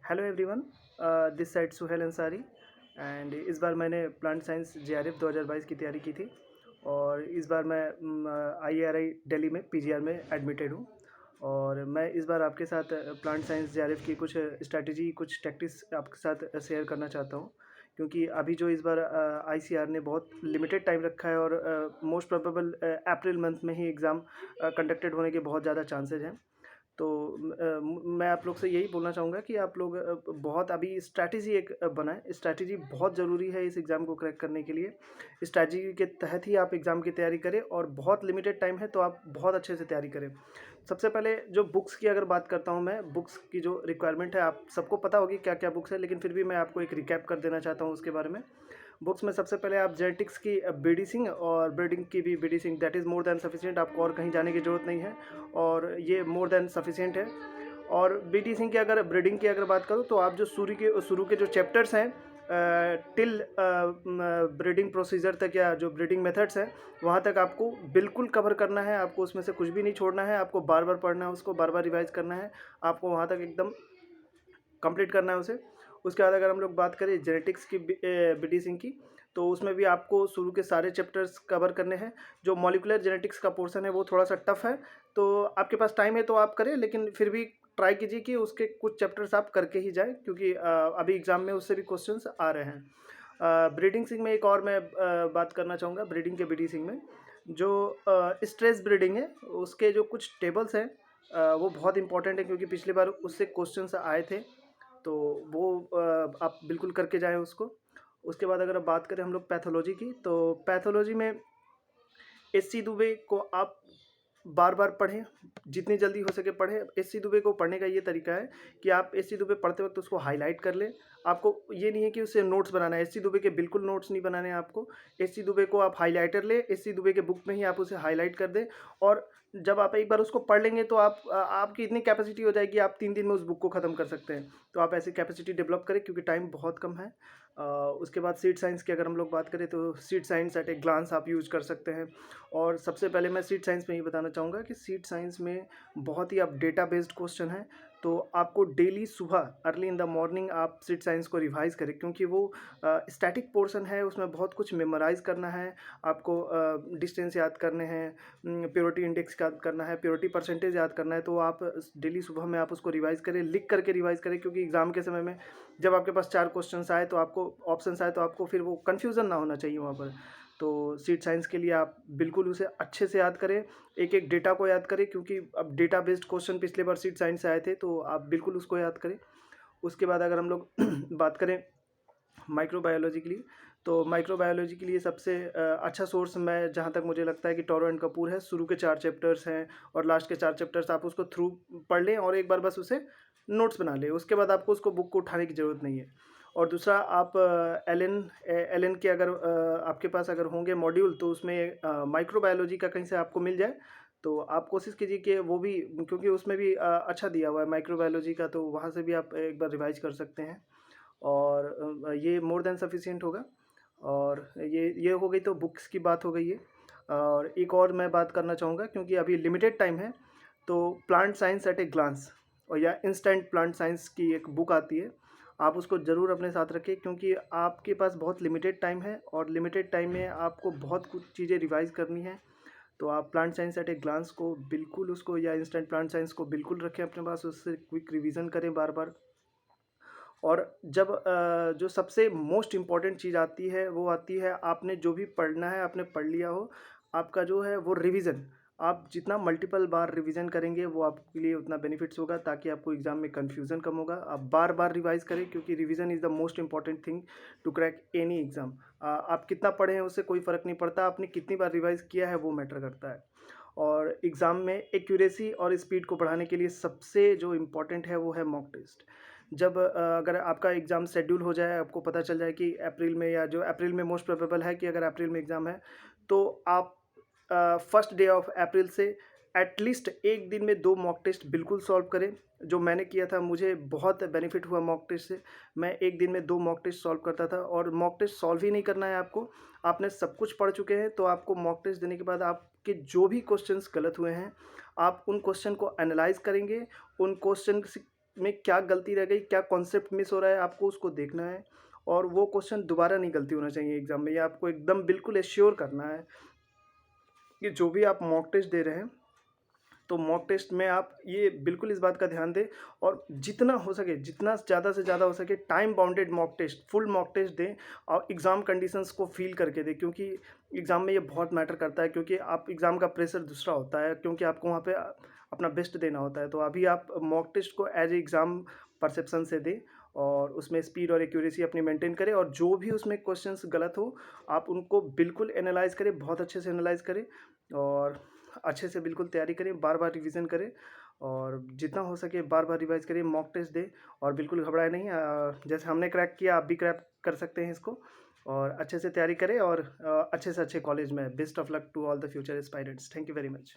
Hello everyone, this side Suhel Ansari. And इस बार मैंने प्लांट साइंस जेआरएफ 2022 की तैयारी की थी और इस बार मैं आईआरआई दिल्ली में पीजीआर में एडमिटेड हूँ। और मैं इस बार आपके साथ प्लांट साइंस जेआरएफ की कुछ स्ट्रैटेजी, कुछ टैक्टिक्स आपके साथ शेयर करना चाहता हूँ, क्योंकि अभी जो इस बार आईसीआर ने बहुत लिमिटेड टाइम रखा है और मोस्ट प्रोबेबल अप्रैल मंथ में ही एग्ज़ाम कंडक्टेड होने के बहुत ज़्यादा चांसेज हैं। तो मैं आप लोग से यही बोलना चाहूँगा कि आप लोग बहुत अभी स्ट्रैटेजी एक बनाएं। स्ट्रैटेजी बहुत ज़रूरी है इस एग्ज़ाम को क्रैक करने के लिए। स्ट्रैटेजी के तहत ही आप एग्ज़ाम की तैयारी करें और बहुत लिमिटेड टाइम है तो आप बहुत अच्छे से तैयारी करें। सबसे पहले जो बुक्स की अगर बात करता हूँ, मैं बुक्स की जो रिक्वायरमेंट है आप सबको पता होगी क्या क्या बुक्स है, लेकिन फिर भी मैं आपको एक रिकैप कर देना चाहता हूँ उसके बारे में। बुक्स में सबसे पहले आप जेनेटिक्स की बीडी सिंह और ब्रीडिंग की भी BD Singh, that is more than sufficient. आपको और कहीं जाने की ज़रूरत नहीं है और ये मोर देन सफिशिएंट है। और बीडी सिंह की अगर ब्रीडिंग की अगर बात करूँ तो आप जो शुरू के जो चैप्टर्स हैं टिल ब्रीडिंग प्रोसीजर तक या जो ब्रीडिंग मेथड्स हैं वहाँ तक आपको बिल्कुल कवर करना है। आपको उसमें से कुछ भी नहीं छोड़ना है। आपको बार बार पढ़ना है, उसको बार बार रिवाइज करना है। आपको वहाँ तक एकदम कंप्लीट करना है उसे। उसके बाद अगर हम लोग बात करें जेनेटिक्स की बीडी सिंह की, तो उसमें भी आपको शुरू के सारे चैप्टर्स कवर करने हैं। जो मॉलिकुलर जेनेटिक्स का पोर्शन है वो थोड़ा सा टफ है, तो आपके पास टाइम है तो आप करें, लेकिन फिर भी ट्राई कीजिए कि उसके कुछ चैप्टर्स आप करके ही जाएं, क्योंकि अभी एग्ज़ाम में उससे भी क्वेश्चंस आ रहे हैं। ब्रीडिंग सिंह में एक और मैं बात करना चाहूँगा। ब्रीडिंग के बीडी सिंह में जो स्ट्रेस ब्रीडिंग है उसके जो कुछ टेबल्स हैं वो बहुत इंपॉर्टेंट है, क्योंकि पिछली बार उससे क्वेश्चंस आए थे। तो वो आप बिल्कुल करके जाएँ उसको। उसके बाद अगर अब बात करें हम लोग पैथोलॉजी की, तो पैथोलॉजी में एससी दुबे को आप बार बार पढ़ें, जितनी जल्दी हो सके पढ़ें। एससी दुबे को पढ़ने का ये तरीका है कि आप एससी दुबे पढ़ते वक्त उसको हाईलाइट कर लें। आपको ये नहीं है कि उससे नोट्स बनाना है, एससी दुबे के बिल्कुल नोट्स नहीं बनाने हैं आपको। एससी दुबे को आप हाईलाइटर लें, एससी दुबे के बुक में ही आप उसे हाईलाइट कर दें। और जब आप एक बार उसको पढ़ लेंगे तो आपकी इतनी कैपेसिटी हो जाएगी, आप 3 दिन में उस बुक को ख़त्म कर सकते हैं। तो आप ऐसी कैपेसिटी डेवलप करें, क्योंकि टाइम बहुत कम है। उसके बाद सीड साइंस की अगर हम लोग बात करें तो seed science at a glance आप यूज़ कर सकते हैं। और सबसे पहले मैं सीड साइंस में ये बताना चाहूँगा कि सीड साइंस में बहुत ही अब डेटा बेस्ड क्वेश्चन है। तो आपको डेली सुबह अर्ली इन द मॉर्निंग आप सीड साइंस को रिवाइज करें, क्योंकि वो स्टैटिक पोर्शन है, उसमें बहुत कुछ मेमोराइज करना है। आपको डिस्टेंस याद करने हैं, प्योरिटी इंडेक्स याद करना है, प्योरिटी परसेंटेज याद करना है। तो आप डेली सुबह में आप उसको रिवाइज करें, लिख करके रिवाइज करें, क्योंकि एग्ज़ाम के समय में जब आपके पास 4 क्वेश्चन आए तो आपको ऑप्शन आए तो आपको फिर वो कन्फ्यूज़न ना होना चाहिए वहाँ पर। तो सीड साइंस के लिए आप बिल्कुल उसे अच्छे से याद करें, एक एक डेटा को याद करें, क्योंकि अब डेटा बेस्ड क्वेश्चन पिछले बार सीड साइंस से आए थे, तो आप बिल्कुल उसको याद करें। उसके बाद अगर हम लोग बात करें माइक्रोबायोलॉजी के लिए, तो माइक्रोबायोलॉजी के लिए सबसे अच्छा सोर्स मैं जहाँ तक मुझे लगता है कि टोरो एंड कपूर है। शुरू के 4 चैप्टर्स हैं और लास्ट के 4 चैप्टर्स आप उसको थ्रू पढ़ लें और एक बार बस उसे नोट्स बना लें। उसके बाद आपको उसको बुक को उठाने की ज़रूरत नहीं है। और दूसरा आप एल एन के अगर आपके पास अगर होंगे मॉड्यूल, तो उसमें माइक्रोबायोलॉजी का कहीं से आपको मिल जाए तो आप कोशिश कीजिए कि वो भी, क्योंकि उसमें भी अच्छा दिया हुआ है माइक्रोबायोलॉजी का, तो वहाँ से भी आप एक बार रिवाइज कर सकते हैं। और ये मोर देन सफिशिएंट होगा। और ये हो गई, तो बुक्स की बात हो गई है। और एक और मैं बात करना चाहूँगा, क्योंकि अभी लिमिटेड टाइम है, तो plant science at a glance और या इंस्टेंट प्लांट साइंस की एक बुक आती है, आप उसको ज़रूर अपने साथ रखें, क्योंकि आपके पास बहुत लिमिटेड टाइम है और लिमिटेड टाइम में आपको बहुत कुछ चीज़ें रिवाइज करनी है। तो आप plant science at a glance को बिल्कुल उसको, या इंस्टेंट प्लांट साइंस को बिल्कुल रखें अपने पास, उससे क्विक रिवीजन करें बार बार। और जब जो सबसे मोस्ट इम्पॉर्टेंट चीज़ आती है वो आती है, आपने जो भी पढ़ना है आपने पढ़ लिया हो, आपका जो है वो रिवीजन। आप जितना मल्टीपल बार रिवीजन करेंगे वो आपके लिए उतना बेनिफिट्स होगा, ताकि आपको एग्ज़ाम में कन्फ्यूज़न कम होगा। आप बार बार रिवाइज करें, क्योंकि revision is the most important thing to crack any exam. आप कितना पढ़े हैं उससे कोई फ़र्क नहीं पड़ता, आपने कितनी बार रिवाइज किया है वो मैटर करता है। और एग्ज़ाम में एक्यूरेसी और स्पीड को बढ़ाने के लिए सबसे जो इम्पोर्टेंट है वो है मॉक टेस्ट। जब अगर आपका एग्ज़ाम शेड्यूल हो जाए, आपको पता चल जाए कि अप्रैल में, या जो अप्रैल में मोस्ट प्रोबेबल है कि अगर अप्रैल में एग्ज़ाम है, तो आप फर्स्ट डे ऑफ अप्रैल से एटलीस्ट एक दिन में 2 मॉक टेस्ट बिल्कुल सॉल्व करें। जो मैंने किया था, मुझे बहुत बेनिफिट हुआ मॉक टेस्ट से। मैं एक दिन में 2 मॉक टेस्ट सॉल्व करता था। और मॉक टेस्ट सॉल्व ही नहीं करना है आपको, आपने सब कुछ पढ़ चुके हैं, तो आपको मॉक टेस्ट देने के बाद आपके जो भी क्वेश्चंस गलत हुए हैं, आप उन क्वेश्चन को एनालाइज करेंगे, उन क्वेश्चन में क्या गलती रह गई, क्या कॉन्सेप्ट मिस हो रहा है, आपको उसको देखना है और वो क्वेश्चन दोबारा नहीं गलती होना चाहिए एग्ज़ाम में। ये आपको एकदम बिल्कुल एश्योर करना है कि जो भी आप मॉक टेस्ट दे रहे हैं, तो मॉक टेस्ट में आप ये बिल्कुल इस बात का ध्यान दें और जितना हो सके, जितना ज़्यादा से ज़्यादा हो सके time bounded mock test, full mock test दें और एग्ज़ाम कंडीशंस को फ़ील करके दें, क्योंकि एग्ज़ाम में ये बहुत मैटर करता है, क्योंकि आप एग्ज़ाम का प्रेशर दूसरा होता है, क्योंकि आपको वहाँ पे अपना बेस्ट देना होता है। तो अभी आप मॉक टेस्ट को एज ए एग्ज़ाम परसेप्शन से दें और उसमें स्पीड और एक्यूरेसी अपनी मेंटेन करें और जो भी उसमें क्वेश्चंस गलत हो, आप उनको बिल्कुल एनालाइज़ करें, बहुत अच्छे से एनालाइज़ करें और अच्छे से बिल्कुल तैयारी करें, बार-बार रिवीज़न करें और जितना हो सके बार-बार रिवाइज़ करिए, मॉक टेस्ट दें और बिल्कुल घबराएँ नहीं। जैसे हमने क्रैक किया, आप भी क्रैक कर सकते हैं इसको और अच्छे से तैयारी करें और अच्छे से अच्छे कॉलेज में। Best of luck to all the future aspirants. Thank you very much.